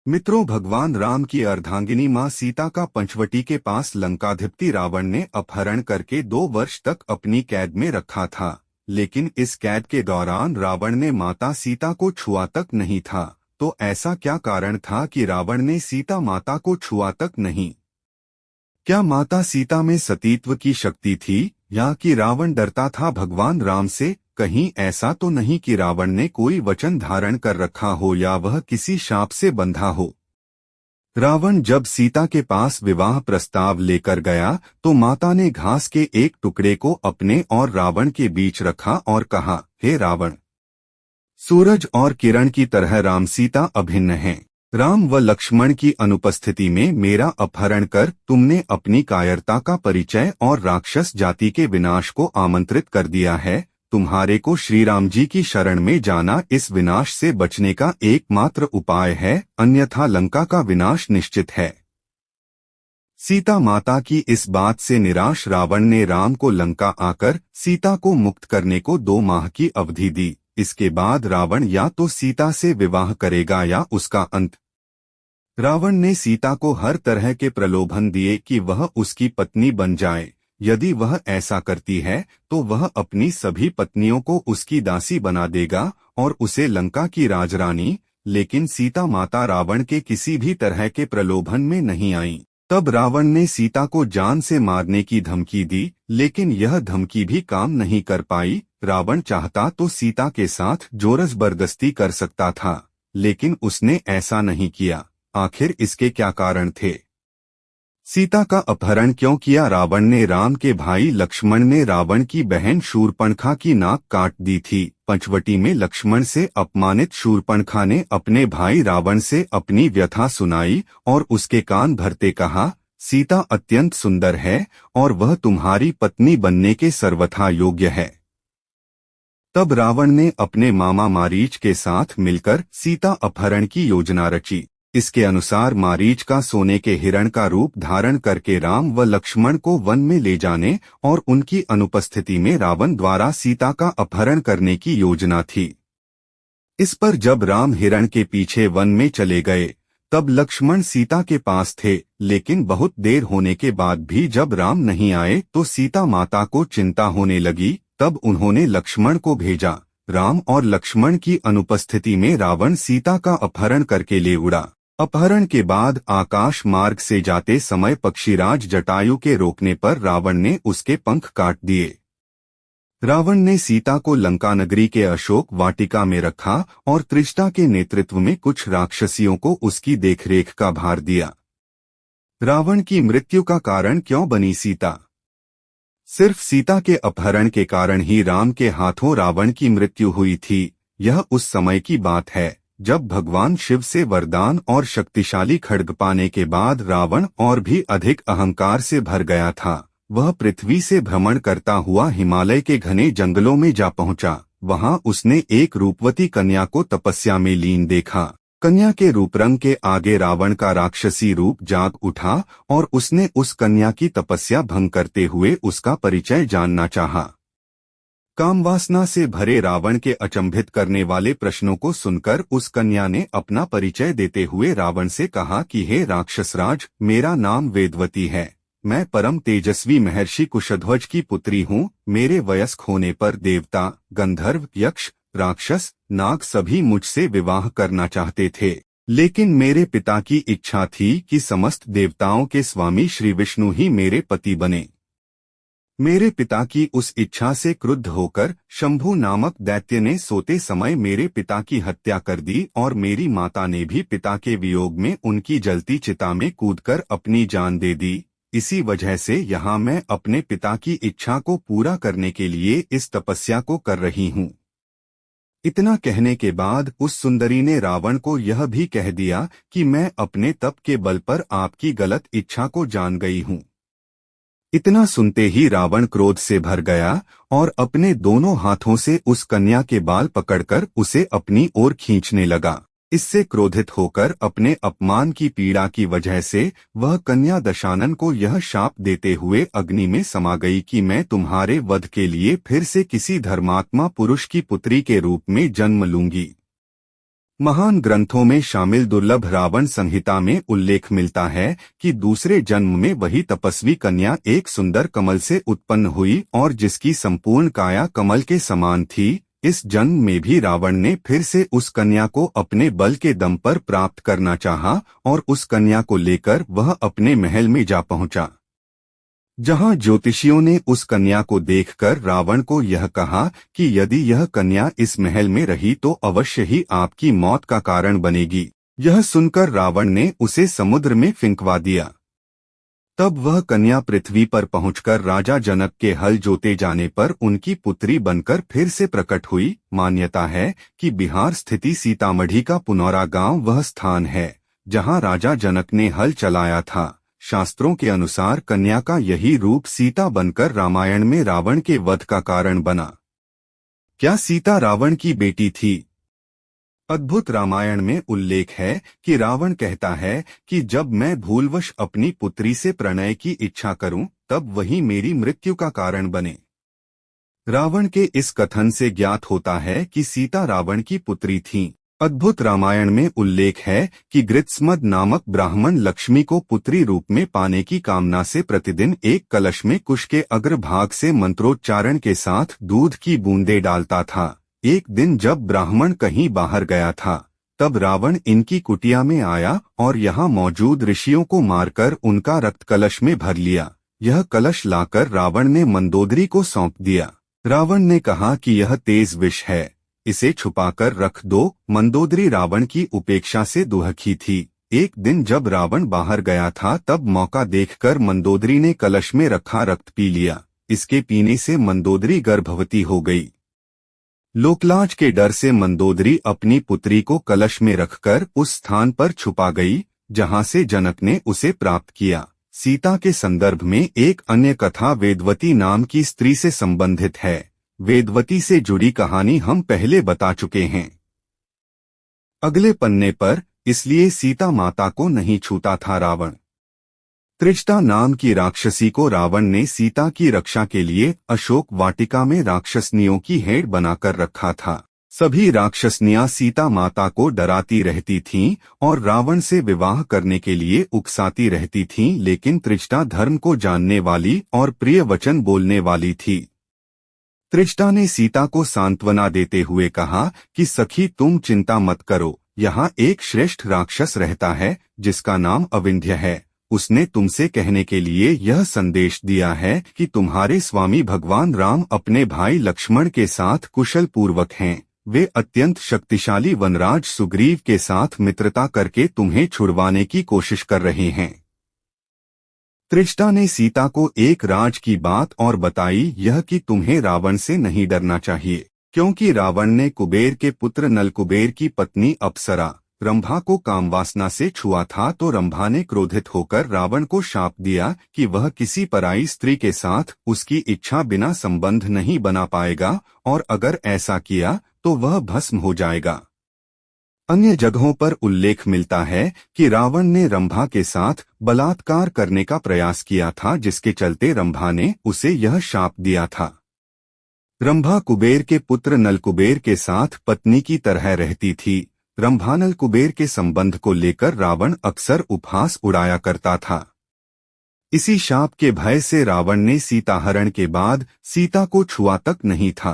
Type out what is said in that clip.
मित्रों, भगवान राम की अर्धांगिनी मां सीता का पंचवटी के पास लंकाधिपति रावण ने अपहरण करके 2 वर्ष तक अपनी कैद में रखा था। लेकिन इस कैद के दौरान रावण ने माता सीता को छुआ तक नहीं था। तो ऐसा क्या कारण था कि रावण ने सीता माता को छुआ तक नहीं? क्या माता सीता में सतीत्व की शक्ति थी, या कि रावण डरता था भगवान राम से? कहीं ऐसा तो नहीं कि रावण ने कोई वचन धारण कर रखा हो या वह किसी शाप से बंधा हो। रावण जब सीता के पास विवाह प्रस्ताव लेकर गया तो माता ने घास के एक टुकड़े को अपने और रावण के बीच रखा और कहा, हे रावण, सूरज और किरण की तरह राम सीता अभिन्न हैं। राम व लक्ष्मण की अनुपस्थिति में मेरा अपहरण कर तुमने अपनी कायरता का परिचय और राक्षस जाति के विनाश को आमंत्रित कर दिया है। तुम्हारे को श्री राम जी की शरण में जाना इस विनाश से बचने का एकमात्र उपाय है, अन्यथा लंका का विनाश निश्चित है। सीता माता की इस बात से निराश रावण ने राम को लंका आकर सीता को मुक्त करने को 2 माह की अवधि दी। इसके बाद रावण या तो सीता से विवाह करेगा या उसका अंत। रावण ने सीता को हर तरह के प्रलोभन दिए कि वह उसकी पत्नी बन जाए। यदि वह ऐसा करती है तो वह अपनी सभी पत्नियों को उसकी दासी बना देगा और उसे लंका की राजरानी। लेकिन सीता माता रावण के किसी भी तरह के प्रलोभन में नहीं आई। तब रावण ने सीता को जान से मारने की धमकी दी, लेकिन यह धमकी भी काम नहीं कर पाई। रावण चाहता तो सीता के साथ जोर जबरदस्ती कर सकता था, लेकिन उसने ऐसा नहीं किया। आखिर इसके क्या कारण थे? सीता का अपहरण क्यों किया? रावण ने राम के भाई लक्ष्मण ने रावण की बहन शूर्पणखा की नाक काट दी थी। पंचवटी में लक्ष्मण से अपमानित शूर्पणखा ने अपने भाई रावण से अपनी व्यथा सुनाई और उसके कान भरते कहा, सीता अत्यंत सुंदर है और वह तुम्हारी पत्नी बनने के सर्वथा योग्य है। तब रावण ने अपने मामा मारीच के साथ मिलकर सीता अपहरण की योजना रची। इसके अनुसार मारीच का सोने के हिरण का रूप धारण करके राम व लक्ष्मण को वन में ले जाने और उनकी अनुपस्थिति में रावण द्वारा सीता का अपहरण करने की योजना थी। इस पर जब राम हिरण के पीछे वन में चले गए तब लक्ष्मण सीता के पास थे, लेकिन बहुत देर होने के बाद भी जब राम नहीं आए तो सीता माता को चिंता होने लगी। तब उन्होंने लक्ष्मण को भेजा। राम और लक्ष्मण की अनुपस्थिति में रावण सीता का अपहरण करके ले उड़ा। अपहरण के बाद आकाश मार्ग से जाते समय पक्षीराज जटायु के रोकने पर रावण ने उसके पंख काट दिए। रावण ने सीता को लंका नगरी के अशोक वाटिका में रखा और त्रिष्टा के नेतृत्व में कुछ राक्षसियों को उसकी देखरेख का भार दिया। रावण की मृत्यु का कारण क्यों बनी सीता? सिर्फ सीता के अपहरण के कारण ही राम के हाथों रावण की मृत्यु हुई थी। यह उस समय की बात है जब भगवान शिव से वरदान और शक्तिशाली खड्ग पाने के बाद रावण और भी अधिक अहंकार से भर गया था। वह पृथ्वी से भ्रमण करता हुआ हिमालय के घने जंगलों में जा पहुंचा। वहां उसने एक रूपवती कन्या को तपस्या में लीन देखा। कन्या के रूपरंग के आगे रावण का राक्षसी रूप जाग उठा और उसने उस कन्या की तपस्या भंग करते हुए उसका परिचय जानना चाहा। कामवासना से भरे रावण के अचंभित करने वाले प्रश्नों को सुनकर उस कन्या ने अपना परिचय देते हुए रावण से कहा कि हे राक्षसराज, मेरा नाम वेदवती है। मैं परम तेजस्वी महर्षि कुशध्वज की पुत्री हूँ। मेरे वयस्क होने पर देवता, गंधर्व, यक्ष, राक्षस, नाग सभी मुझसे विवाह करना चाहते थे, लेकिन मेरे पिता की इच्छा थी कि समस्त देवताओं के स्वामी श्री विष्णु ही मेरे पति बने। मेरे पिता की उस इच्छा से क्रुद्ध होकर शंभु नामक दैत्य ने सोते समय मेरे पिता की हत्या कर दी और मेरी माता ने भी पिता के वियोग में उनकी जलती चिता में कूदकर अपनी जान दे दी। इसी वजह से यहाँ मैं अपने पिता की इच्छा को पूरा करने के लिए इस तपस्या को कर रही हूँ। इतना कहने के बाद उस सुंदरी ने रावण को यह भी कह दिया कि मैं अपने तप के बल पर आपकी गलत इच्छा को जान गई हूँ। इतना सुनते ही रावण क्रोध से भर गया और अपने दोनों हाथों से उस कन्या के बाल पकड़कर उसे अपनी ओर खींचने लगा। इससे क्रोधित होकर अपने अपमान की पीड़ा की वजह से वह कन्या दशानन को यह शाप देते हुए अग्नि में समा गई कि मैं तुम्हारे वध के लिए फिर से किसी धर्मात्मा पुरुष की पुत्री के रूप में जन्म लूंगी। महान ग्रंथों में शामिल दुर्लभ रावण संहिता में उल्लेख मिलता है कि दूसरे जन्म में वही तपस्वी कन्या एक सुंदर कमल से उत्पन्न हुई और जिसकी संपूर्ण काया कमल के समान थी। इस जन्म में भी रावण ने फिर से उस कन्या को अपने बल के दम पर प्राप्त करना चाहा और उस कन्या को लेकर वह अपने महल में जा पहुंचा, जहां ज्योतिषियों ने उस कन्या को देखकर रावण को यह कहा कि यदि यह कन्या इस महल में रही तो अवश्य ही आपकी मौत का कारण बनेगी। यह सुनकर रावण ने उसे समुद्र में फेंकवा दिया। तब वह कन्या पृथ्वी पर पहुंचकर राजा जनक के हल जोते जाने पर उनकी पुत्री बनकर फिर से प्रकट हुई। मान्यता है कि बिहार स्थिति सीतामढ़ी का पुनौरा गांव वह स्थान है जहां राजा जनक ने हल चलाया था। शास्त्रों के अनुसार कन्या का यही रूप सीता बनकर रामायण में रावण के वध का कारण बना। क्या सीता रावण की बेटी थी? अद्भुत रामायण में उल्लेख है कि रावण कहता है कि जब मैं भूलवश अपनी पुत्री से प्रणय की इच्छा करूं तब वही मेरी मृत्यु का कारण बने। रावण के इस कथन से ज्ञात होता है कि सीता रावण की पुत्री थीं। अद्भुत रामायण में उल्लेख है कि गृत्समद नामक ब्राह्मण लक्ष्मी को पुत्री रूप में पाने की कामना से प्रतिदिन एक कलश में कुश के अग्रभाग से मंत्रोच्चारण के साथ दूध की बूंदें डालता था। एक दिन जब ब्राह्मण कहीं बाहर गया था तब रावण इनकी कुटिया में आया और यहाँ मौजूद ऋषियों को मारकर उनका रक्त कलश में भर लिया। यह कलश लाकर रावण ने मंदोदरी को सौंप दिया। रावण ने कहा कि यह तेज विष है, इसे छुपाकर रख दो। मंदोदरी रावण की उपेक्षा से दुहखी थी। एक दिन जब रावण बाहर गया था तब मौका देखकर मंदोदरी ने कलश में रखा रक्त पी लिया। इसके पीने से मंदोदरी गर्भवती हो गई। लोकलाज के डर से मंदोदरी अपनी पुत्री को कलश में रखकर उस स्थान पर छुपा गई जहां से जनक ने उसे प्राप्त किया। सीता के संदर्भ में एक अन्य कथा वेदवती नाम की स्त्री से संबंधित है। वेदवती से जुड़ी कहानी हम पहले बता चुके हैं अगले पन्ने पर, इसलिए सीता माता को नहीं छूता था रावण। त्रिजटा नाम की राक्षसी को रावण ने सीता की रक्षा के लिए अशोक वाटिका में राक्षसनियों की हेड बनाकर रखा था। सभी राक्षसनियां सीता माता को डराती रहती थीं और रावण से विवाह करने के लिए उकसाती रहती थीं, लेकिन त्रिजटा धर्म को जानने वाली और प्रिय वचन बोलने वाली थी। त्रिजटा ने सीता को सांत्वना देते हुए कहा कि सखी तुम चिंता मत करो, यहाँ एक श्रेष्ठ राक्षस रहता है जिसका नाम अविंध्य है। उसने तुमसे कहने के लिए यह संदेश दिया है कि तुम्हारे स्वामी भगवान राम अपने भाई लक्ष्मण के साथ कुशल पूर्वक हैं। वे अत्यंत शक्तिशाली वनराज सुग्रीव के साथ मित्रता करके तुम्हें छुड़वाने की कोशिश कर रहे हैं। त्रिजटा ने सीता को एक राज की बात और बताई, यह कि तुम्हें रावण से नहीं डरना चाहिए, क्योंकि रावण ने कुबेर के पुत्र नलकुबेर की पत्नी अप्सरा रंभा को कामवासना से छुआ था, तो रंभा ने क्रोधित होकर रावण को शाप दिया कि वह किसी पराई स्त्री के साथ उसकी इच्छा बिना संबंध नहीं बना पाएगा, और अगर ऐसा किया तो वह भस्म हो जाएगा। अन्य जगहों पर उल्लेख मिलता है कि रावण ने रंभा के साथ बलात्कार करने का प्रयास किया था, जिसके चलते रंभा ने उसे यह शाप दिया था। रंभा कुबेर के पुत्र नलकुबेर के साथ पत्नी की तरह रहती थी। रंभा नलकुबेर के संबंध को लेकर रावण अक्सर उपहास उड़ाया करता था। इसी शाप के भय से रावण ने सीताहरण के बाद सीता को छुआ तक नहीं था।